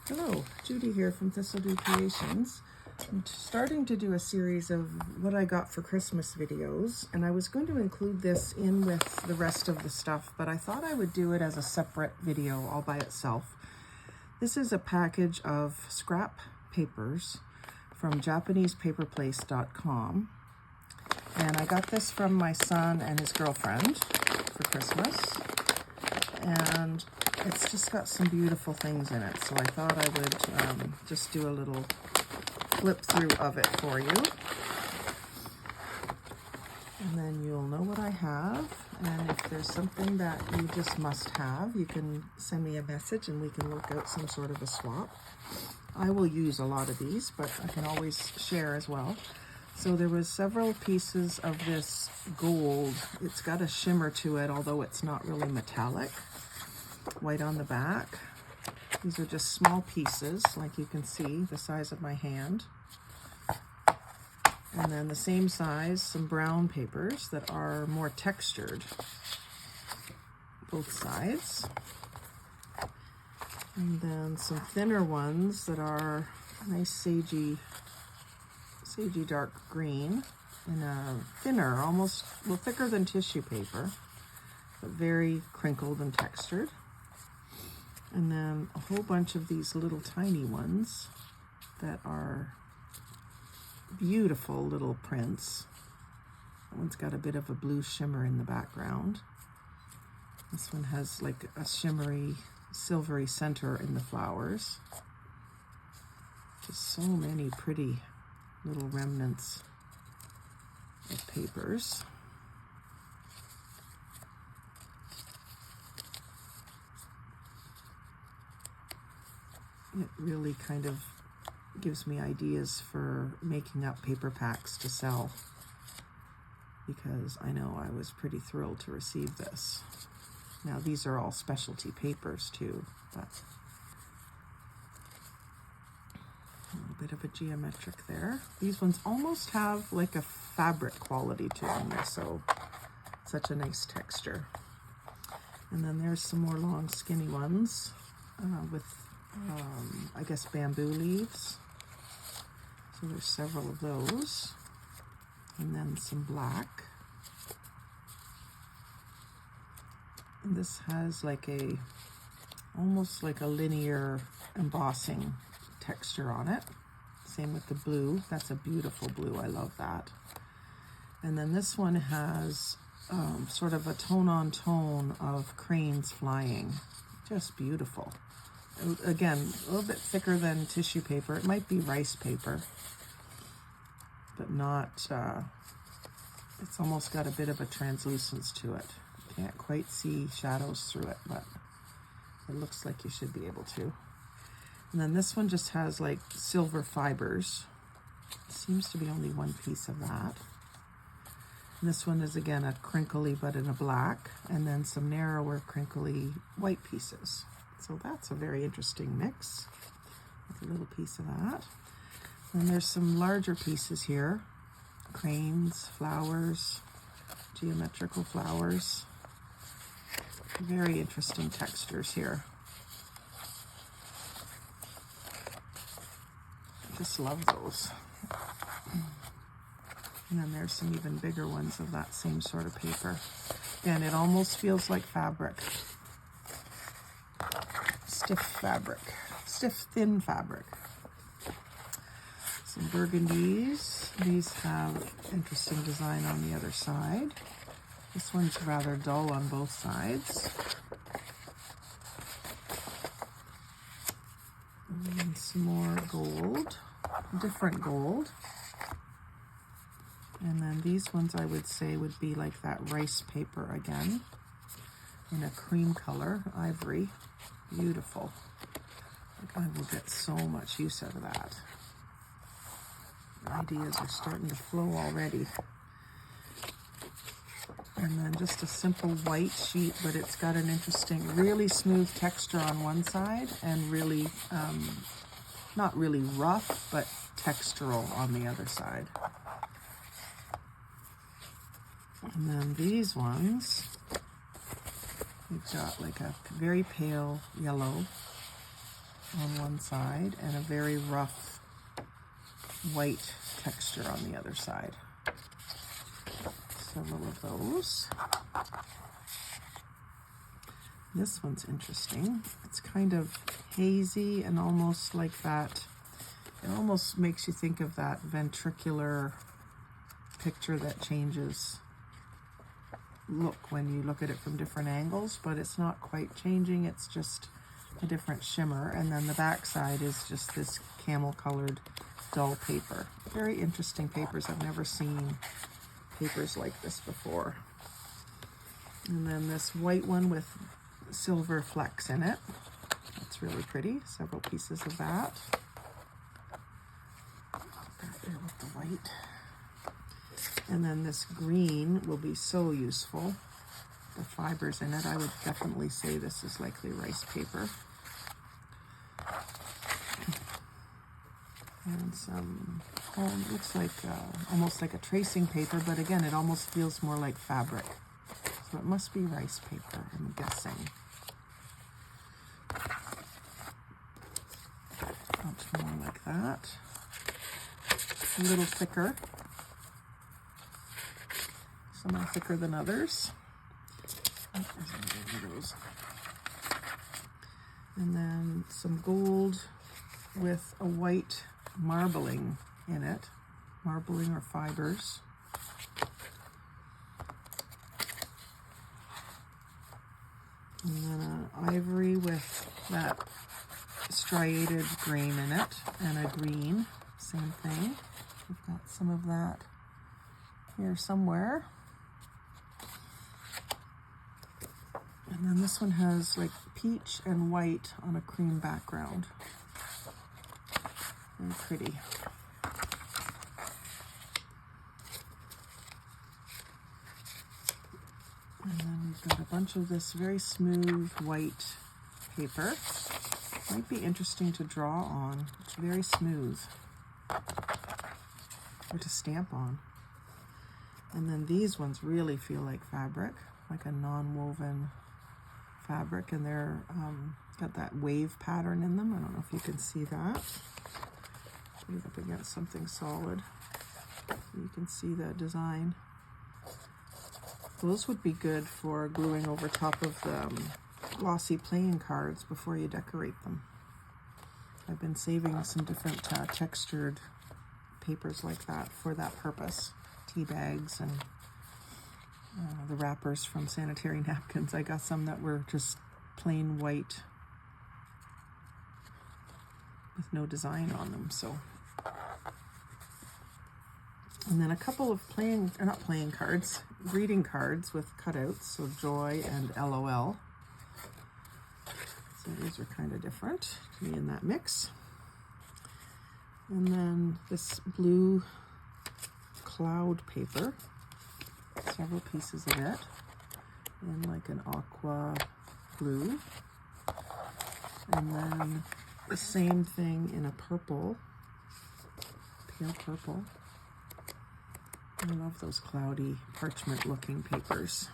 Hello, Judy here from Thistledew Creations. I'm starting to do a series of what I got for Christmas videos, and I was going to include this in with the rest of the stuff, but I thought I would do it as a separate video all by itself. This is a package of scrap papers from JapanesePaperPlace.com, and I got this from my son and his girlfriend for Christmas, and it's just got some beautiful things in it, so I thought I would just do a little flip through of it for you. And then you'll know what I have, and if there's something that you just must have, you can send me a message and we can work out some sort of a swap. I will use a lot of these, but I can always share as well. So there was several pieces of this gold. It's got a shimmer to it, although it's not really metallic. White on the back. These are just small pieces, like you can see, the size of my hand. And then the same size, some brown papers that are more textured, both sides. And then some thinner ones that are nice sagey dark green, and a thinner, almost, well, thicker than tissue paper, but very crinkled and textured. And then a whole bunch of these little tiny ones that are beautiful little prints. That one's got a bit of a blue shimmer in the background. This one has like a shimmery, silvery center in the flowers. Just so many pretty little remnants of papers. It really kind of gives me ideas for making up paper packs to sell, because I know I was pretty thrilled to receive this. Now these are all specialty papers too, but a little bit of a geometric there. These ones almost have like a fabric quality to them. They're such a nice texture. And then there's some more long skinny ones with I guess bamboo leaves. So there's several of those. And then some black. And this has like almost like a linear embossing texture on it. Same with the blue. That's a beautiful blue. I love that. And then this one has sort of a tone-on-tone of cranes flying. Just beautiful. Again, a little bit thicker than tissue paper. It might be rice paper, but not, it's almost got a bit of a translucence to it. Can't quite see shadows through it, but it looks like you should be able to. And then this one just has like silver fibers. Seems to be only one piece of that. And this one is again a crinkly, but in a black, and then some narrower crinkly white pieces. So that's a very interesting mix with a little piece of that. And there's some larger pieces here. Cranes, flowers, geometrical flowers. Very interesting textures here. I just love those. And then there's some even bigger ones of that same sort of paper. Again, it almost feels like fabric. Stiff, thin fabric. Some burgundies. These have interesting design on the other side. This one's rather dull on both sides. And some more gold, different gold. And then these ones I would say would be like that rice paper again, in a cream color, ivory. Beautiful. I will get so much use out of that. Ideas are starting to flow already. And then just a simple white sheet, but it's got an interesting, really smooth texture on one side, and really, not really rough, but textural on the other side. And then these ones, we've got like a very pale yellow, on one side and a very rough white texture on the other side. Several of those. This one's interesting. It's kind of hazy and almost like that. It almost makes you think of that ventricular picture that changes look when you look at it from different angles, but it's not quite changing. It's just a different shimmer. And then the back side is just this camel colored dull paper. Very interesting papers. I've never seen papers like this before. And then this white one with silver flecks in it. That's really pretty. Several pieces of that. Right there with the white. And then this green will be so useful. The fibers in it, I would definitely say this is likely rice paper. And some, it looks like almost like a tracing paper, but again, it almost feels more like fabric. So it must be rice paper, I'm guessing. Much more like that. A little thicker. Some are thicker than others. Oh, there's another one of those. And then some gold with a white marbling in it. Marbling or fibers. And then an ivory with that striated grain in it, and a green, same thing. We've got some of that here somewhere. And then this one has like peach and white on a cream background. Very pretty. And then we've got a bunch of this very smooth white paper. Might be interesting to draw on. It's very smooth. Or to stamp on. And then these ones really feel like fabric, like a non-woven fabric, and they're got that wave pattern in them. I don't know if you can see that. Put it up against something solid so you can see that design. Those would be good for gluing over top of the glossy playing cards before you decorate them. I've been saving some different textured papers like that for that purpose. Tea bags and the wrappers from sanitary napkins. I got some that were just plain white with no design on them. So, and then a couple of not playing cards, greeting cards with cutouts. So joy and LOL. So these are kind of different to be in that mix. And then this blue cloud paper. Several pieces of it in like an aqua blue, and then the same thing in a purple, pale purple. I love those cloudy parchment looking papers.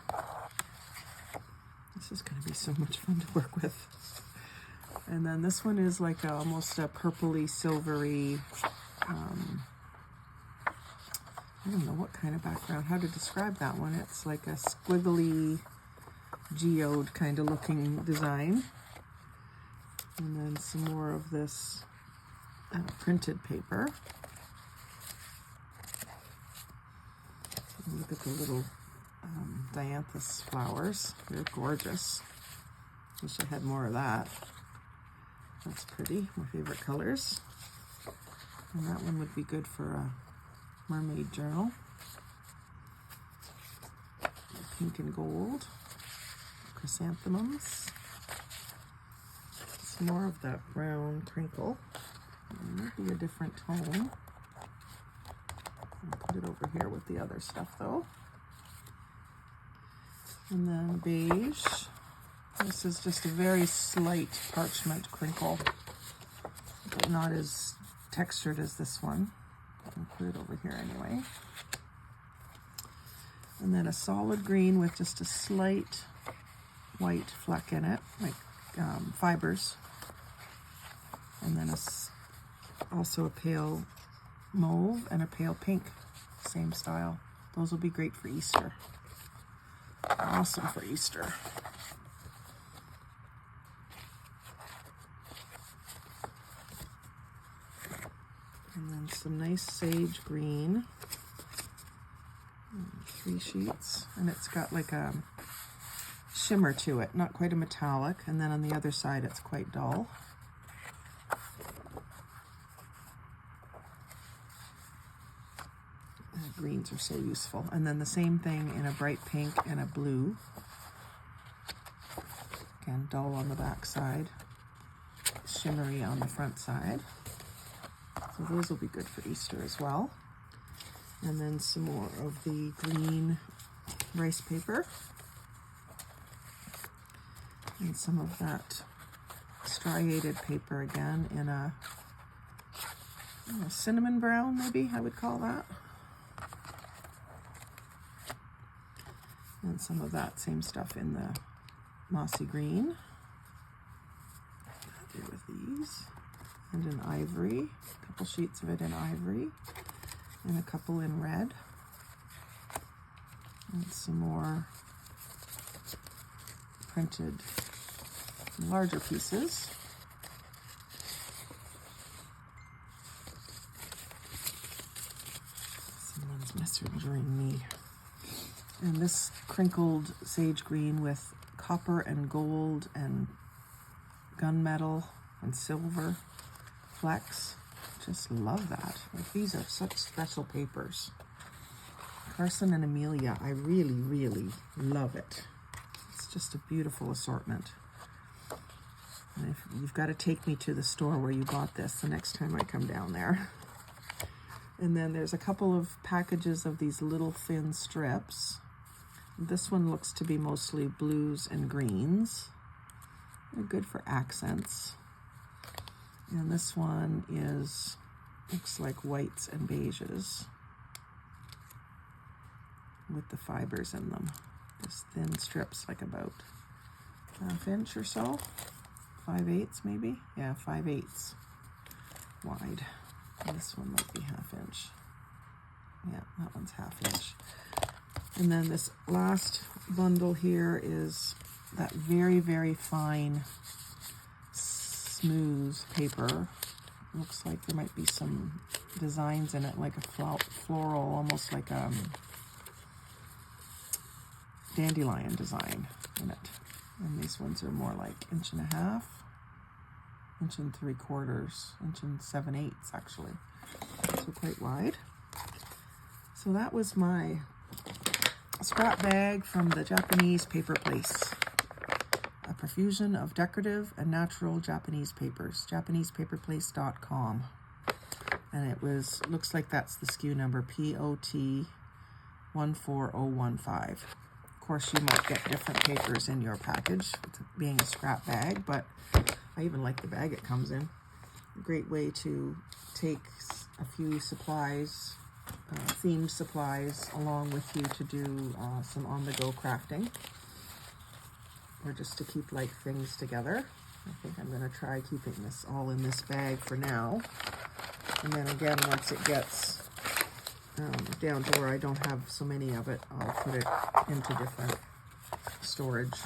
This is going to be so much fun to work with. And then this one is like almost a purpley silvery, I don't know what kind of background, how to describe that one. It's like a squiggly, geode kind of looking design. And then some more of this printed paper. Look at the little dianthus flowers. They're gorgeous. Wish I had more of that. That's pretty, my favorite colors. And that one would be good for a mermaid journal. Pink and gold. Chrysanthemums. Some more of that brown crinkle. It might be a different tone. I'll put it over here with the other stuff though. And then beige. This is just a very slight parchment crinkle, but not as textured as this one. I'll put it over here anyway. And then a solid green with just a slight white fleck in it, like fibers. And then also a pale mauve and a pale pink, same style. Those will be great for Easter. Awesome for Easter. And then some nice sage green. 3 sheets. And it's got like a shimmer to it, not quite a metallic. And then on the other side it's quite dull. Greens are so useful. And then the same thing in a bright pink and a blue. Again, dull on the back side, shimmery on the front side. So those will be good for Easter as well. And then some more of the green rice paper. And some of that striated paper again in a cinnamon brown, maybe I would call that. And some of that same stuff in the mossy green. Here with these. And in ivory. A couple sheets of it in ivory. And a couple in red. And some more printed larger pieces. Someone's messaging me. And this crinkled sage green with copper and gold and gunmetal and silver flecks. Just love that. Like, these are such special papers. Carson and Amelia, I really, really love it. It's just a beautiful assortment. And if you've got to take me to the store where you bought this the next time I come down there. And then there's a couple of packages of these little thin strips. This one looks to be mostly blues and greens. They're good for accents. And this one looks like whites and beiges with the fibers in them. Just thin strips, like about 1/2 inch or so. 5/8 maybe? Yeah, 5/8 wide. And this one might be 1/2 inch. Yeah, that one's 1/2 inch. And then this last bundle here is that very, very fine, smooth paper. Looks like there might be some designs in it, like a floral, almost like a dandelion design in it. And these ones are more like 1.5 inches, 1 3/4 inches, 7/8 actually. So quite wide. So that was my scrap bag from the Japanese Paper Place. A profusion of decorative and natural Japanese papers. JapanesePaperPlace.com. And it looks like that's the SKU number, POT 14015. Of course, you might get different papers in your package, being a scrap bag, but I even like the bag it comes in. A great way to take a few supplies, themed supplies, along with you to do some on-the-go crafting, or just to keep like things together. I think I'm going to try keeping this all in this bag for now, and then again, once it gets down to where I don't have so many of it, I'll put it into different storage.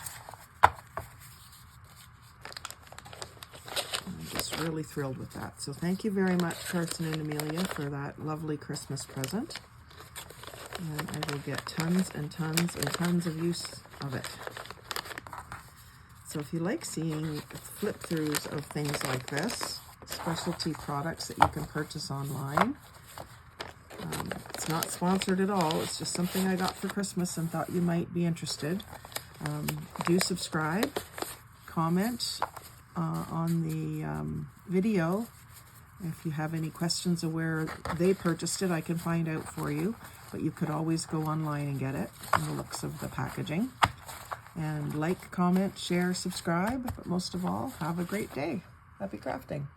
I'm just really thrilled with that. So thank you very much, Carson and Amelia, for that lovely Christmas present. And I will get tons and tons and tons of use of it. So if you like seeing flip-throughs of things like this, specialty products that you can purchase online, it's not sponsored at all. It's just something I got for Christmas and thought you might be interested. Do subscribe, comment on the video. If you have any questions of where they purchased it, I can find out for you. But you could always go online and get it in the looks of the packaging. And like, comment, share, subscribe. But most of all, have a great day. Happy crafting.